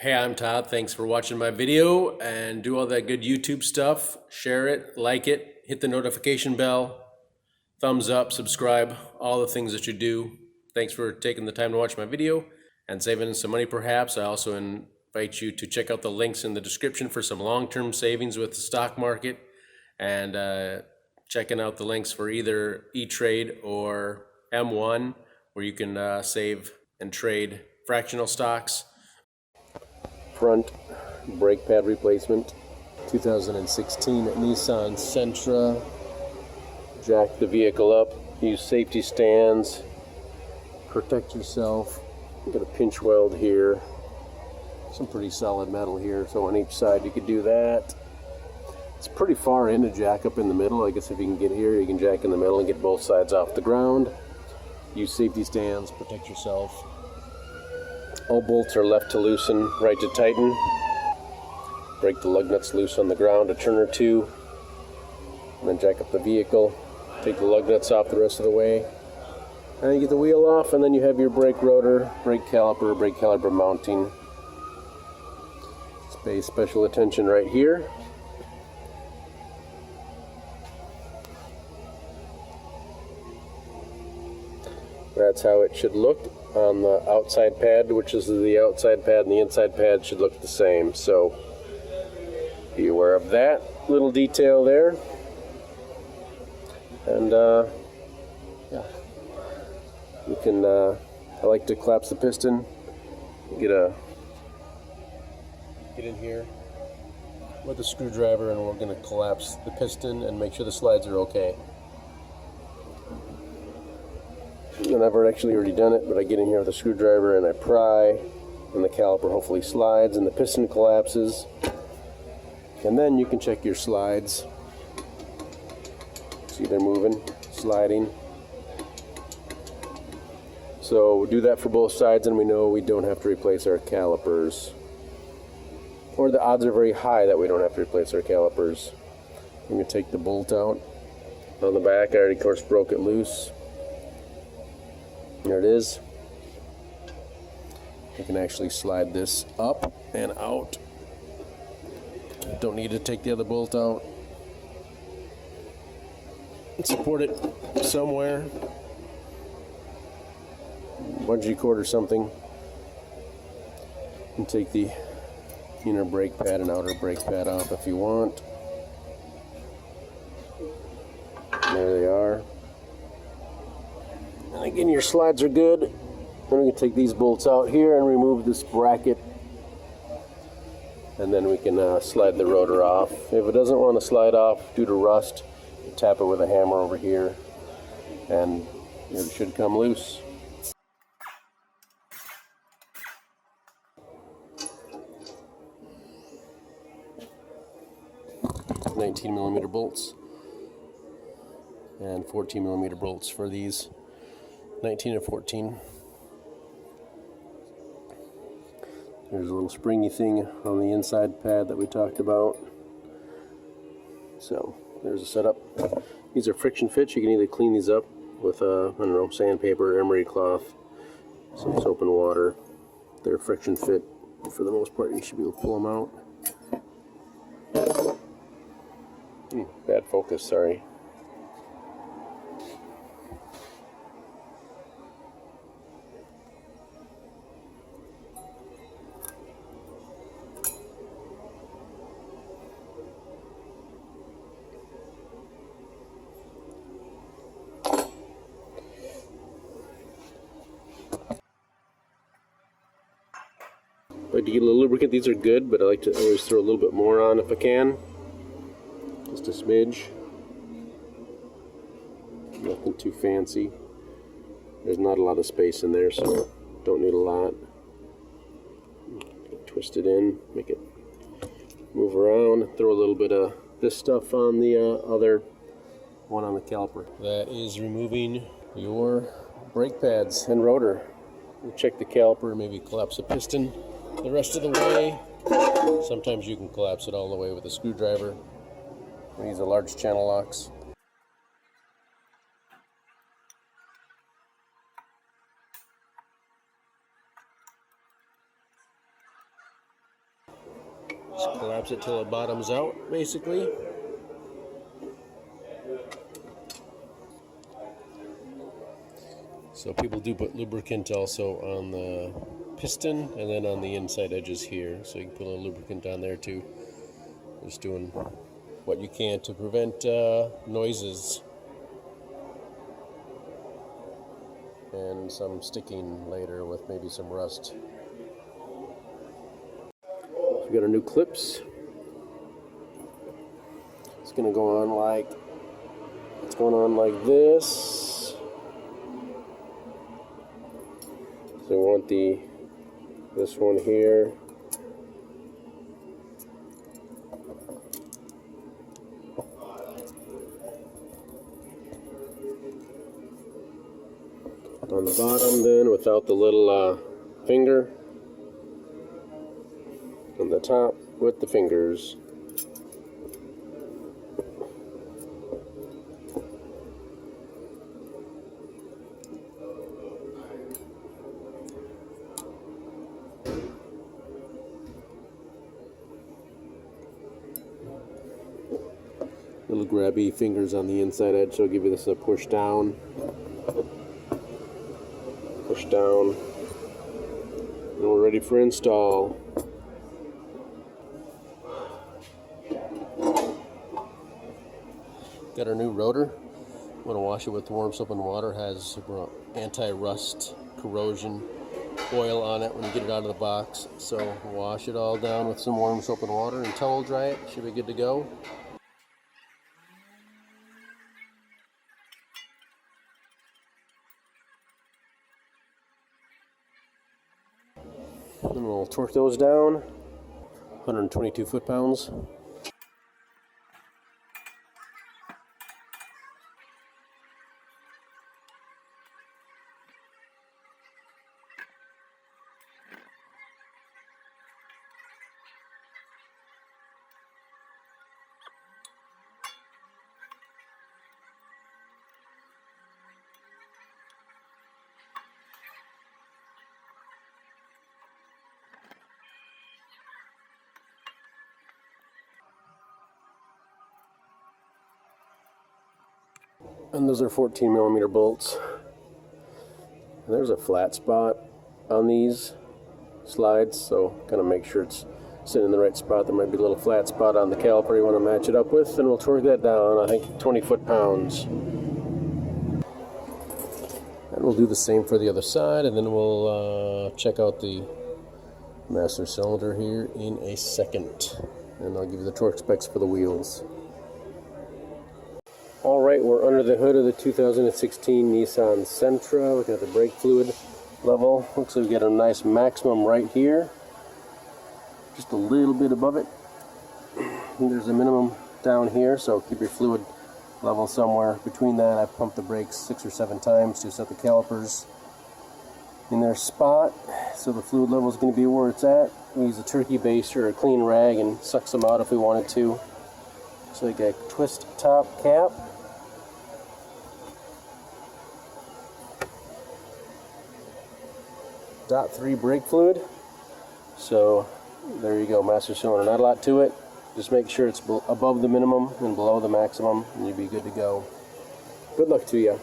Hey, I'm Todd. Thanks for watching my video and do all that good YouTube stuff. Share it, like it, hit the notification bell, thumbs up, subscribe, all the things that you do. Thanks for taking the time to watch my video and saving some money perhaps. I also invite you to check out the links in the description for some long-term savings with the stock market and checking out the links for either E-Trade or M1 where you can save and trade fractional stocks. Front brake pad replacement, 2016 Nissan Sentra. Jack the vehicle up, use safety stands, protect yourself. You got a pinch weld here, some pretty solid metal here, so on each side you could do that. It's pretty far in to jack up in the middle. I guess if you can get here, you can jack in the middle and get both sides off the ground. Use safety stands, protect yourself. All bolts are left to loosen, right to tighten. Break the lug nuts loose on the ground, a turn or two, and then jack up the vehicle. Take the lug nuts off the rest of the way. And then you get the wheel off, and then you have your brake rotor, brake caliper mounting. Pay special attention right here. That's how it should look on the outside pad, which is the outside pad, and the inside pad should look the same. So be aware of that little detail there. And yeah, you can, I like to collapse the piston, get in here with a screwdriver, and we're going to collapse the piston and make sure the slides are okay. And I've actually already done it, but I get in here with a screwdriver and I pry, and the caliper hopefully slides and the piston collapses. And then you can check your slides. See, they're moving, sliding. So we'll do that for both sides, and we know we don't have to replace our calipers. Or the odds are very high that we don't have to replace our calipers. I'm going to take the bolt out on the back. I already, of course, broke it loose. There it is. You can actually slide this up and out. Don't need to take the other bolt out. Support it somewhere. Bungee cord or something. And take the inner brake pad and outer brake pad off if you want. There they are. And again, your slides are good. Then we can take these bolts out here and remove this bracket. And then we can slide the rotor off. If it doesn't want to slide off due to rust, you tap it with a hammer over here and it should come loose. $19mm bolts and 14mm bolts for these. 19 and 14. There's a little springy thing on the inside pad that we talked about. So there's a setup. These are friction fits. You can either clean these up with I don't know, sandpaper, emery cloth, some soap and water. They're friction fit. For the most part, you should be able to pull them out. Bad focus, sorry. I like to get a little lubricant. These are good, but I like to always throw a little bit more on if I can. Just a smidge. Nothing too fancy. There's not a lot of space in there, so don't need a lot. Twist it in, make it move around. Throw a little bit of this stuff on the other one on the caliper. That is removing your brake pads and rotor. We'll check the caliper, maybe collapse the piston the rest of the way. Sometimes you can collapse it all the way with a screwdriver. We use a large channel locks. Just collapse it till it bottoms out, basically. So people do put lubricant also on the piston and then on the inside edges here. So you can put a little lubricant on there too. Just doing what you can to prevent noises and some sticking later with maybe some rust. So we got our new clips. It's going to go on like, it's going on like this. So we want this one here. On the bottom then, without the little finger. On the top with the fingers. Little grabby fingers on the inside edge, so I'll give you this a push down. Push down. And we're ready for install. Got our new rotor. I'm going to wash it with warm soap and water. It has anti-rust corrosion oil on it when you get it out of the box. So wash it all down with some warm soap and water and towel dry it. Should be good to go. Then we'll torque those down, 122 foot-pounds. And those are 14mm bolts. And there's a flat spot on these slides, so kind of make sure it's sitting in the right spot. There might be a little flat spot on the caliper you want to match it up with, and we'll torque that down, I think 20 foot-pounds. And we'll do the same for the other side, and then we'll check out the master cylinder here in a second. And I'll give you the torque specs for the wheels. Alright, we're under the hood of the 2016 Nissan Sentra. Looking at the brake fluid level. Looks like we get a nice maximum right here. Just a little bit above it. And there's a minimum down here, so keep your fluid level somewhere between that. I've pumped the brakes 6 or 7 times to set the calipers in their spot. So the fluid level is going to be where it's at. We use a turkey baster or a clean rag and suck some out if we wanted to. So like a twist top cap. .3 brake fluid. So there you go, master cylinder. Not a lot to it. Just make sure it's above the minimum and below the maximum, and you'll be good to go. Good luck to you.